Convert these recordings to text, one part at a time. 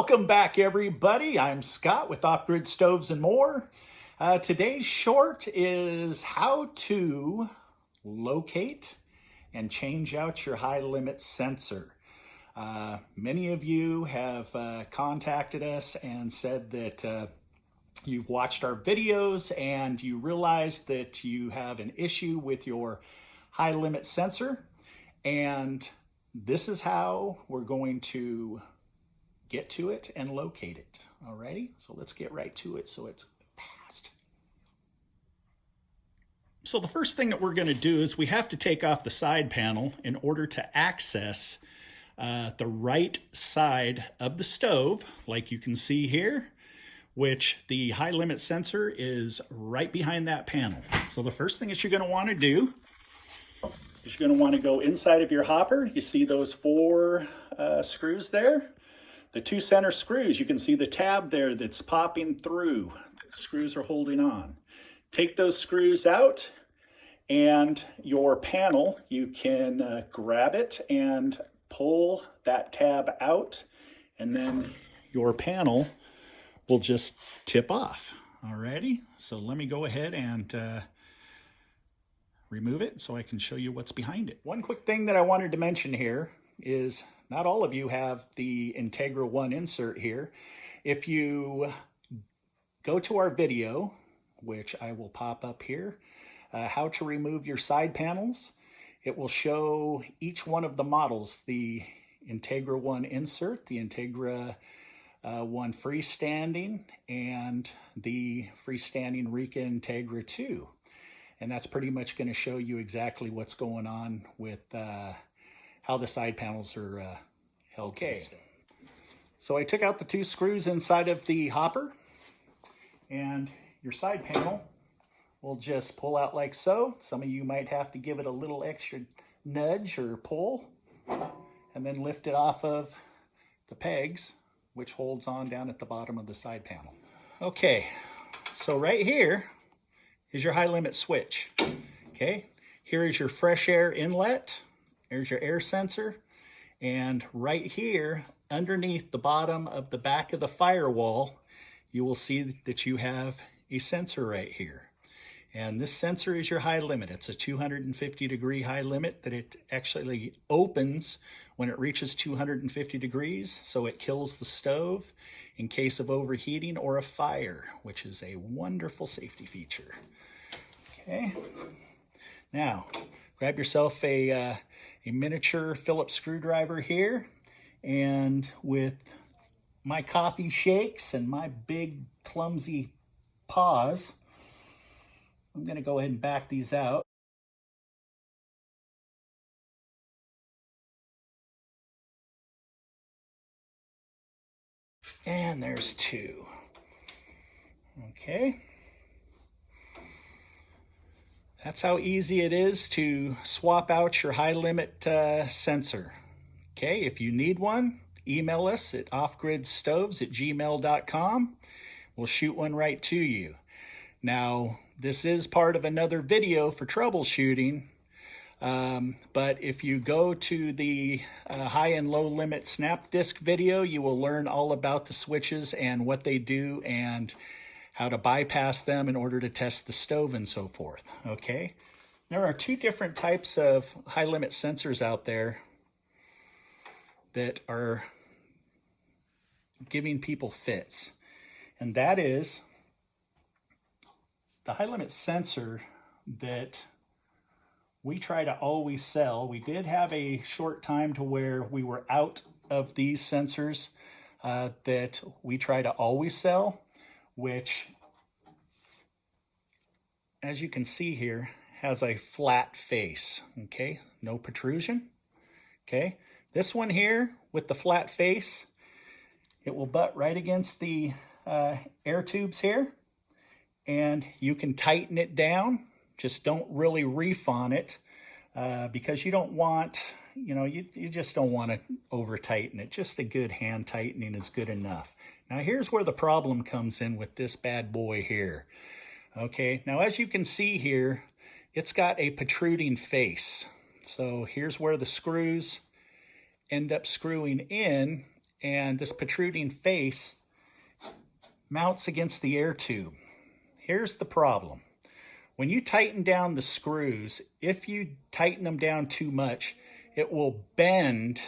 Welcome back, everybody. I'm Scott with Off-Grid Stoves and More. Today's short is how to locate and change out your high limit sensor. Many of you have contacted us and said that you've watched our videos and you realize that you have an issue with your high limit sensor, and this is how we're going to get to it and locate it. Alrighty, so let's get right to it so it's fast. So the first thing that we're going to do is we have to take off the side panel in order to access the right side of the stove, like you can see here, which the high limit sensor is right behind that panel. So the first thing that you're going to want to do is you're going to want to go inside of your hopper. You see those four screws there? The two center screws, you can see the tab there that's popping through. The screws are holding on. Take those screws out, and your panel, you can grab it and pull that tab out, and then your panel will just tip off. Alrighty, so let me go ahead and remove it so I can show you what's behind it. One quick thing that I wanted to mention here is not all of you have the Integra 1 insert here. If you go to our video, which I will pop up here, how to remove your side panels, it will show each one of the models, the Integra 1 insert, the Integra 1 freestanding, and the freestanding RIKA Integra 2. And that's pretty much going to show you exactly what's going on with how the side panels are held. Okay, so I took out the two screws inside of the hopper, and your side panel will just pull out like so. Some of you might have to give it a little extra nudge or pull, and then lift it off of the pegs, which holds on down at the bottom of the side panel. Okay, so right here is your high limit switch. Okay, here is your fresh air inlet. There's your air sensor, and right here underneath the bottom of the back of the firewall, you will see that you have a sensor right here. And this sensor is your high limit. It's a 250 degree high limit that it actually opens when it reaches 250 degrees, so it kills the stove in case of overheating or a fire, which is a wonderful safety feature. Okay, now grab yourself a miniature Phillips screwdriver here, and with my coffee shakes and my big clumsy paws, I'm going to go ahead and back these out. And there's two. Okay. That's how easy it is to swap out your high limit sensor. Okay, if you need one, email us at offgridstoves@gmail.com. We'll shoot one right to you. Now, this is part of another video for troubleshooting, but if you go to the high and low limit snap disc video, you will learn all about the switches and what they do and how to bypass them in order to test the stove and so forth. Okay, there are two different types of high limit sensors out there that are giving people fits, and that is the high limit sensor that we try to always sell. We did have a short time to where we were out of these sensors that we try to always sell, which, as you can see here, has a flat face. Okay, no protrusion. Okay, this one here with the flat face, it will butt right against the air tubes here, and you can tighten it down. Just don't really reef on it because you don't want, you just don't want to over tighten it. Just a good hand tightening is good enough. Now here's where the problem comes in with this bad boy here. Okay, now as you can see here, it's got a protruding face. So here's where the screws end up screwing in, and this protruding face mounts against the air tube. Here's the problem. When you tighten down the screws, if you tighten them down too much, it will bend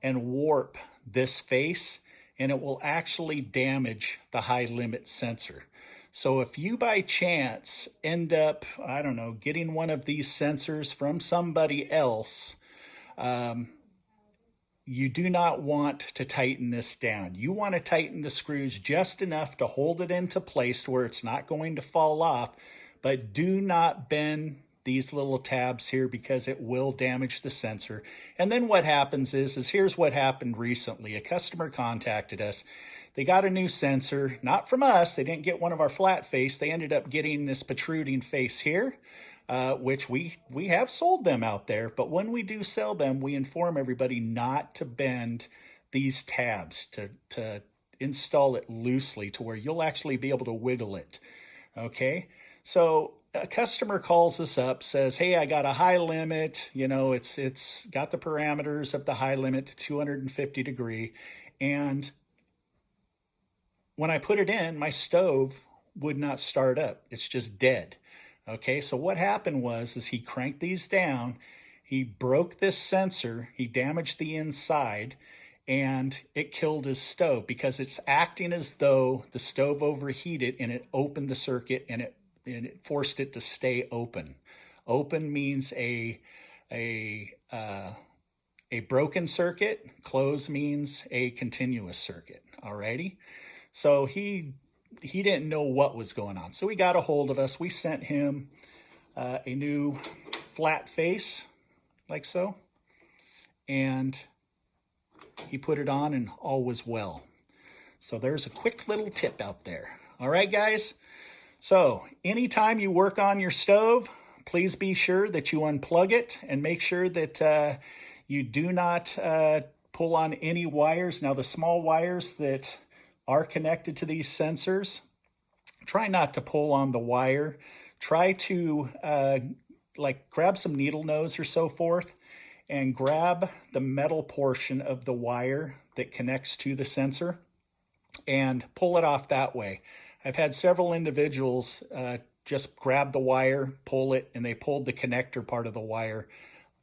and warp this face, and it will actually damage the high limit sensor. So if you by chance end up, I don't know, getting one of these sensors from somebody else, you do not want to tighten this down. You want to tighten the screws just enough to hold it into place where it's not going to fall off, but do not bend these little tabs here because it will damage the sensor. And then what happens is here's what happened recently. A customer contacted us. They got a new sensor, not from us. They didn't get one of our flat face. They ended up getting this protruding face here, which we have sold them out there. But when we do sell them, we inform everybody not to bend these tabs, to install it loosely to where you'll actually be able to wiggle it. Okay, so a customer calls us up, says, hey, I got a high limit, you know, it's got the parameters of the high limit to 250 degree, and when I put it in, my stove would not start up. It's just dead. Okay, so what happened was he cranked these down, he broke this sensor, he damaged the inside, and it killed his stove because it's acting as though the stove overheated and it opened the circuit and it forced it to stay open. Open means a broken circuit. Closed means a continuous circuit. Alrighty. So he didn't know what was going on. So he got a hold of us. We sent him a new flat face, like so, and he put it on and all was well. So there's a quick little tip out there. All right, guys. So anytime you work on your stove, please be sure that you unplug it and make sure that you do not pull on any wires. Now, the small wires that are connected to these sensors, try not to pull on the wire. Try to like grab some needle nose or so forth and grab the metal portion of the wire that connects to the sensor and pull it off that way. I've had several individuals just grab the wire, pull it, and they pulled the connector part of the wire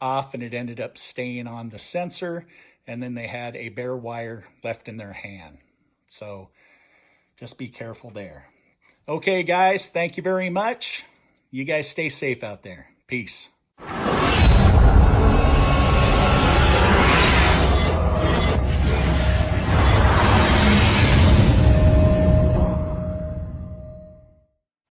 off, and it ended up staying on the sensor, and then they had a bare wire left in their hand. So just be careful there. Okay, guys, thank you very much. You guys stay safe out there. Peace.